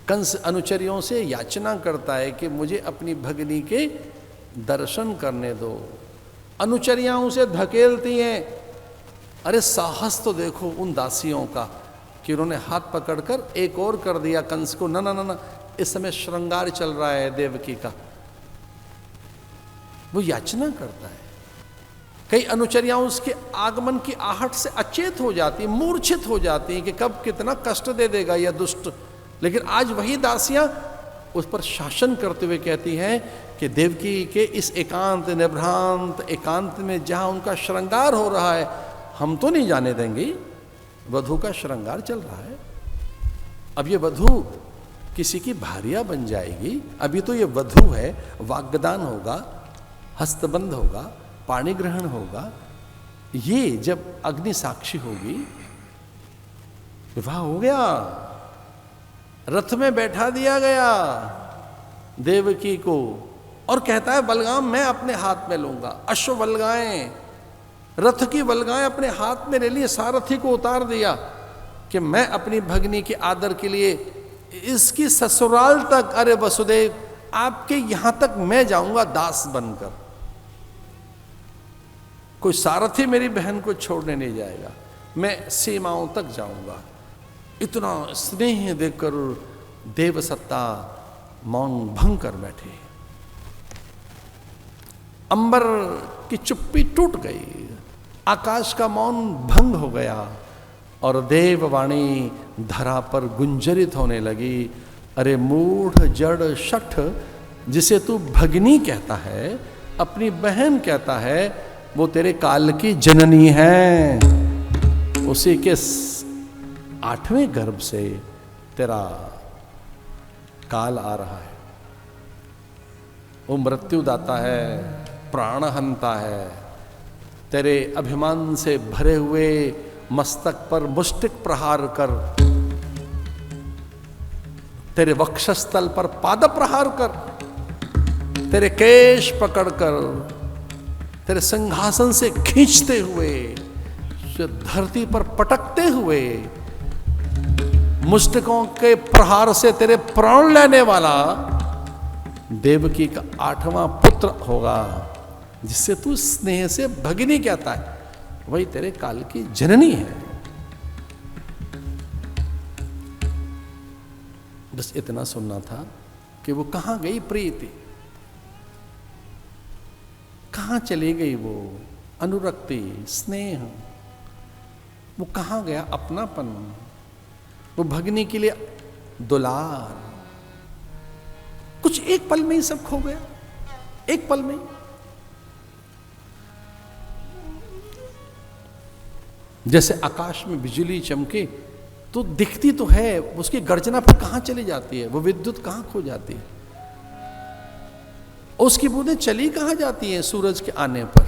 कंस अनुचरियों से याचना करता है कि मुझे अपनी भगिनी के दर्शन करने दो। अनुचरियां उसे धकेलती हैं। अरे साहस तो देखो उन दासियों का कि उन्होंने हाथ पकड़कर एक और कर दिया कंस को, ना ना ना ना, इस समय श्रृंगार चल रहा है देवकी का। वो याचना करता है। कई अनुचरियां उसके आगमन की आहट से अचेत हो जाती हैं, मूर्छित हो जाती हैं कि कब कितना कष्ट दे देगा यह दुष्ट। लेकिन आज वही दासियां उस पर शासन करते हुए कहती हैं कि देवकी के इस एकांत निभ्रांत एकांत में जहां उनका श्रृंगार हो रहा है, हम तो नहीं जाने देंगे, वधू का श्रृंगार चल रहा है। अब ये वधू किसी की भार्या बन जाएगी। अभी तो ये वधू है, वाग्दान होगा, हस्तबंध होगा, पाणी ग्रहण होगा। ये जब अग्नि साक्षी होगी, विवाह हो गया, रथ में बैठा दिया गया देवकी को, और कहता है बलगाम मैं अपने हाथ में लूंगा। अश्व बलगाएं, रथ की बलगाएं अपने हाथ में ले लिए, सारथी को उतार दिया कि मैं अपनी भगिनी के आदर के लिए इसकी ससुराल तक, अरे वसुदेव आपके यहां तक मैं जाऊंगा दास बनकर, कोई सारथी मेरी बहन को छोड़ने नहीं जाएगा, मैं सीमाओं तक जाऊंगा। इतना स्नेह देखकर देवसत्ता मौन भंग कर बैठे। अंबर की चुप्पी टूट गई, आकाश का मौन भंग हो गया और देववाणी धरा पर गुंजरित होने लगी। अरे मूढ़ जड़ शठ, जिसे तू भगिनी कहता है, अपनी बहन कहता है, वो तेरे काल की जननी है। उसी के 8वें गर्भ से तेरा काल आ रहा है। वो मृत्युदाता है, प्राणहंता है। तेरे अभिमान से भरे हुए मस्तक पर मुष्टिक प्रहार कर, तेरे वक्षस्थल पर पाद प्रहार कर, तेरे केश पकड़कर, तेरे सिंहासन से खींचते हुए, धरती पर पटकते हुए, मुष्टिकों के प्रहार से तेरे प्राण लेने वाला देवकी का 8वां पुत्र होगा, जिससे तू स्नेह से भगिनी कहता है, वही तेरे काल की जननी है। बस इतना सुनना था कि वो कहां गई प्रीति, कहां चली गई वो अनुरक्ति, स्नेह, वो कहां गया अपनापन, वो भगिनी के लिए दुलार। कुछ एक पल में ही सब खो गया, एक पल में ही। जैसे आकाश में बिजली चमके तो दिखती तो है, उसकी गर्जना पर कहां चली जाती है, वो विद्युत कहां खो जाती है, उसकी बूंदें चली कहां जाती हैं सूरज के आने पर।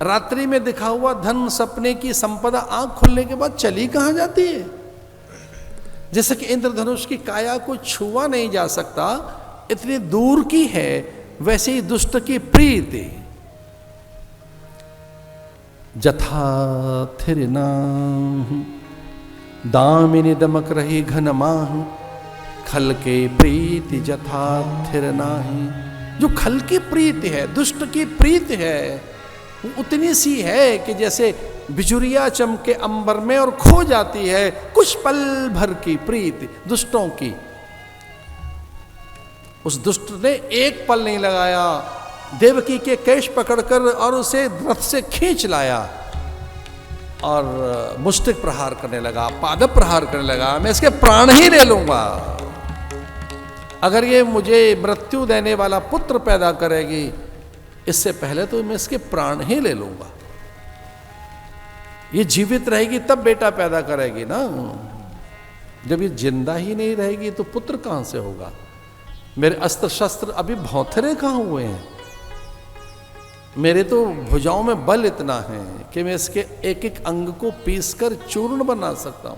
रात्रि में दिखा हुआ धन सपने की संपदा आंख खुलने के बाद चली कहां जाती है। जैसे कि इंद्रधनुष की काया को छुआ नहीं जा सकता, इतनी दूर की है, वैसे ही दुष्ट की प्रीति। जथा थिर नाहु दामिनी दमक रही घन माहु, खल के प्रीति जथा थिर नाही। जो खल की प्रीति है, दुष्ट की प्रीति है, वो उतनी सी है कि जैसे बिजुरिया चमके अंबर में और खो जाती है कुछ पल भर की प्रीति दुष्टों की। उस दुष्ट ने एक पल नहीं लगाया, देवकी के केश पकड़कर और उसे रथ से खींच लाया और मुष्टिक प्रहार करने लगा, पाद प्रहार करने लगा, मैं इसके प्राण ही ले लूंगा। अगर ये मुझे मृत्यु देने वाला पुत्र पैदा करेगी, इससे पहले तो मैं इसके प्राण ही ले लूंगा। ये जीवित रहेगी तब बेटा पैदा करेगी ना, जब ये जिंदा ही नहीं रहेगी तो पुत्र कहां से होगा। मेरे अस्त्र शस्त्र अभी भौथरे कहां हुए हैं, मेरे तो भुजाओं में बल इतना है कि मैं इसके एक एक अंग को पीसकर चूर्ण बना सकता हूं।